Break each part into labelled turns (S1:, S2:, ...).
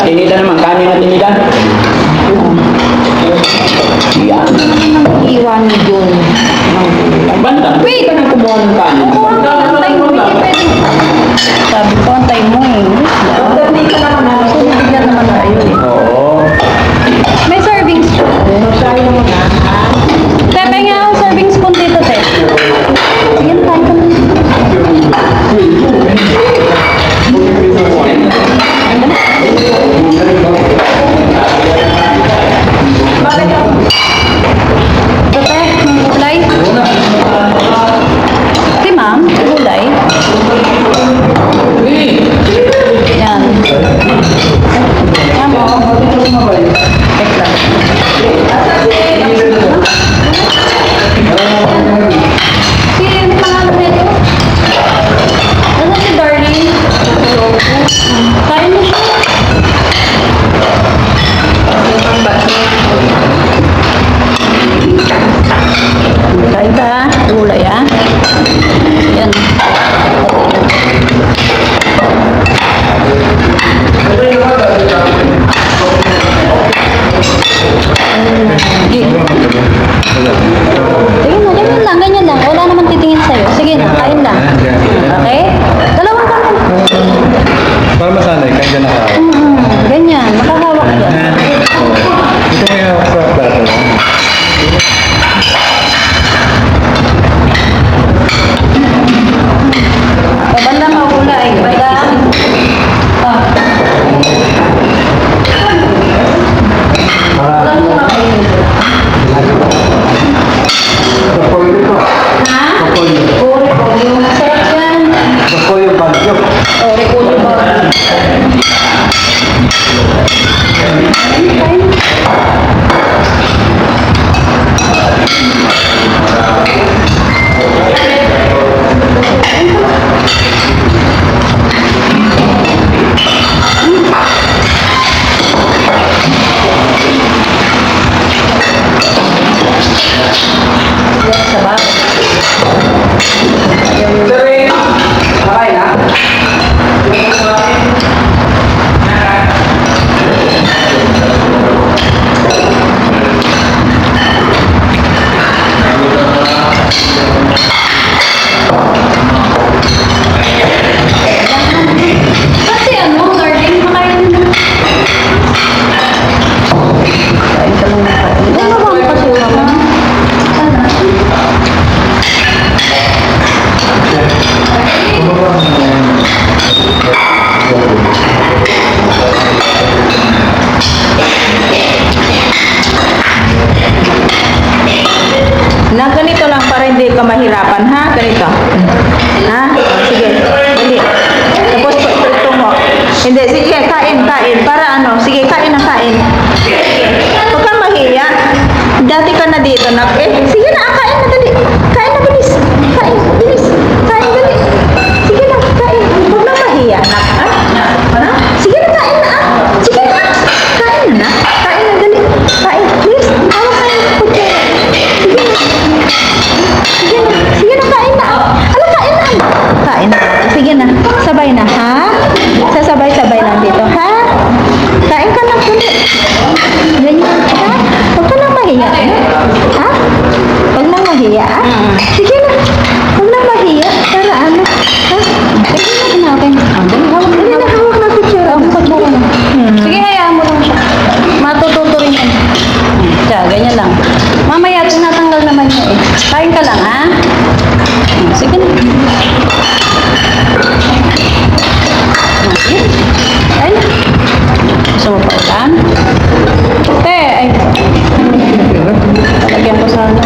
S1: Tinida naman, kanin na tinida. Yan.
S2: Iwan dun.
S1: Ang banta.
S2: Wait!
S1: Ka nang kumuha ng kanin.
S2: Antay mo, hindi pwede. Sabi ko, antay mo eh. Hindi ka naman na. Bigyan naman na yun.
S1: Oo.
S2: May serving spoon. Sabi mo na. Tepe nga ako serving spoon dito, te. Yan, tayo ka na. Ito, te. May gulay. Si ma'am, gulay. Yan. Yan mo. Tekla. Si pangalan nito? Ano si Darlene? Kain mo siya. Kain ba? Gulay ah. Yan. Sige na, ganyan lang. Wala naman titingin sa'yo. Sige na, kain lang. Okay? Dalawang kanin.
S3: Para masanay, kain ka na ka.
S2: Ganyan, makahawak yan.
S3: Ito may hawak sa plato.
S2: Pabanda mo gulay. Banda. Ah. Ha? Ore ko yung sarap yan.
S3: Ako yung bagyo.
S2: Ore ko yung sabak.
S1: Sir, okay na?
S2: Kasi ano, Darlene, makain mo. Kain ka lang na kain. Ano ba ang kasura mo? Sana.
S4: Na ganito lang para hindi ka mahirapan, ha? Ganito. Ha? Sige. Dali. Tapos ito mo. Hindi, sige, kain. Para ano? Sige, kain na kain. Huwag kang mahiya. Dati ka na dito, nak. Sige na, kain na, dali. Kain na, bilis. Kain, bilis. Kain, dali. Sige na, kain. Huwag na mahiya, nak. Ha? Sige na, kain na, Sige na. Kain na, Kain na, dali. Kain, bilis. Hawak kain. Sige na, kain na. Hala, kain na. Kain na. Sige na, sabay na, ha? Sasabay-sabay lang dito, ha? Kain ka lang dali. Ganyan, ha? Huwag ka nang mahiya, ha? Huwag nang mahiya, ha? Sige na. Huwag nang mahiya. Para ano, ha? Sige na, okay na. Dali na, hawak na picture. Sige, hayaan mo lang siya. Matututo rin yan. Siya, ganyan lang. Mamaya, tinatanggal naman niya eh. Kain ka lang, ha? Sige na. Ay, gusto mo pa ulan? Te, ay. Talagyan ko sana.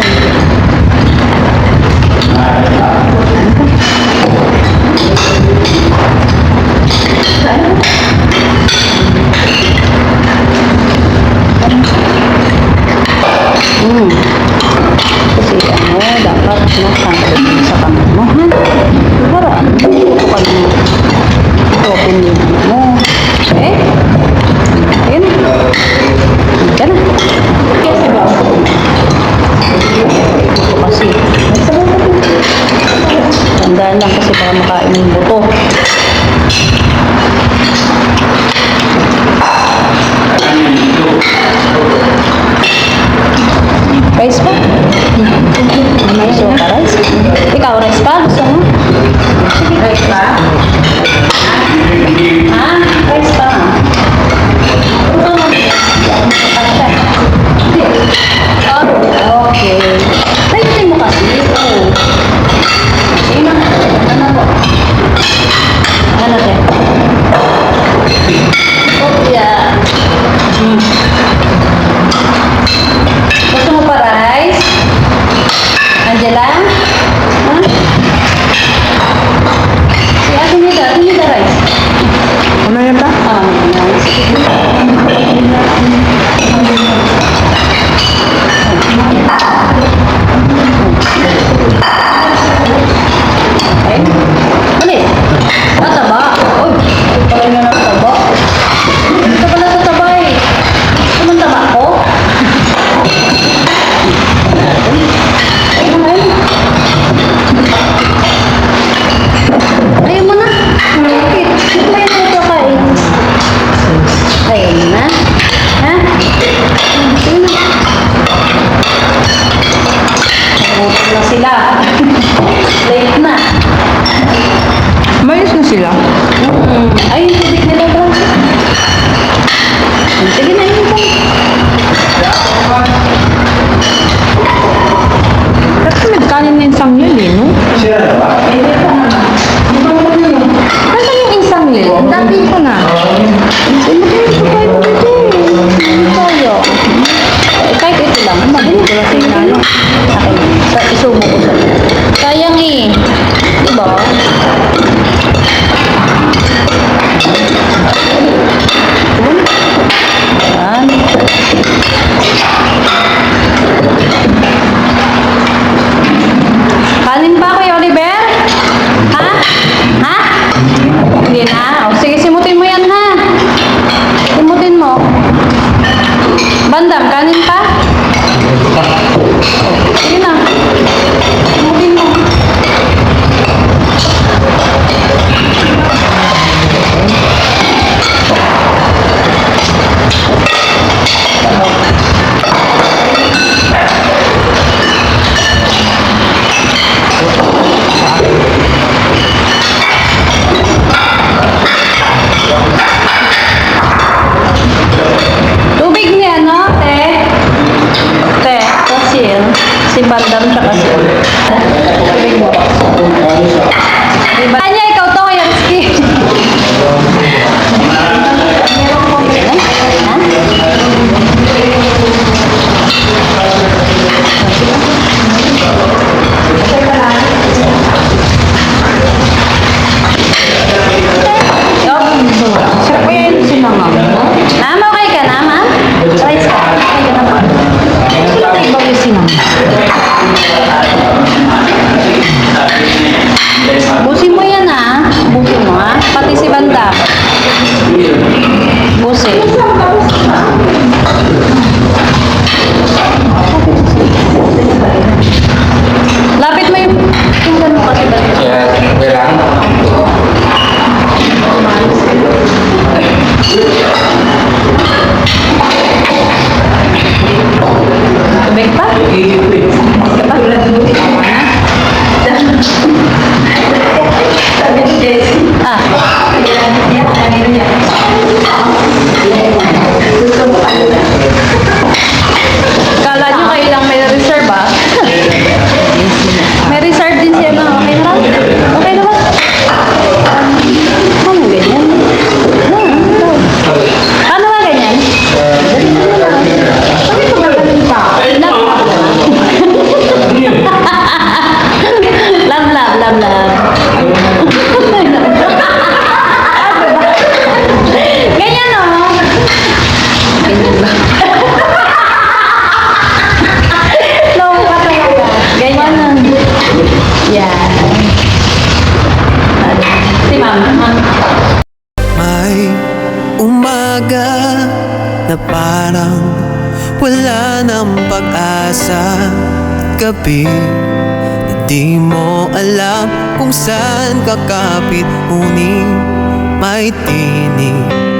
S4: Okay. Ulit. Nataba. Uy, ito pala na nataba. Ito pala nataba eh. Tumantaba ako. Ayaw mo na. Bakit? Ito ba yung natakain? Ayun na. Ha? Sige na. Nagutom na sila. Late na.
S2: Mayos na sila.
S4: Ay, yung tubig nila ba? Sige na, yun po.
S2: Kasi nagkanin na yung sangyol eh, no? Nasaan yung isang lil? Dati ko na.
S4: Tayo. Kahit ito lang. Mabili ko lang sinalo. Akin. Isubo ko sa. Sayang eh. Diba? Yan. Kanin pa, Kuya Oliver? Ha? Ha? Hindi na. O, sige, simutin mo yan, ha? Simutin mo. Bandam, kanin pa? Sige na. Simutin mo. Tubig niya, no, te? Te, kasil. Si Bandam tsaka si tubig mo. Diba? Kanya, ikaw to, Yarski. Ha?
S2: Sarap kaya yung sinangam.
S4: Ma'am, okay ka na, ma'am? Rice ka. Okay ka na ba?
S2: Iba yung sinangam.
S4: Busin mo yan, ha? Busin mo, ha? Pati si Bandam. Busin. Lapit mo yung tingnan mo kasi Bandam. Tubig pa? Tubig pa? Kala nyo kayo lang may reserve, ah? May reserve din siya, ma'am. Okay na ba? Okay na ba? Ano ganyan? Ano ba ganyan? Love, love, love, love. Ganyan, no? Ganyan ba? No, talaga. Ganyan. Yan. Si ma'am.
S5: May umaga na parang wala ng pag-asa. Gabi na di mo alam kung saan kakapit. Ngunit may tinig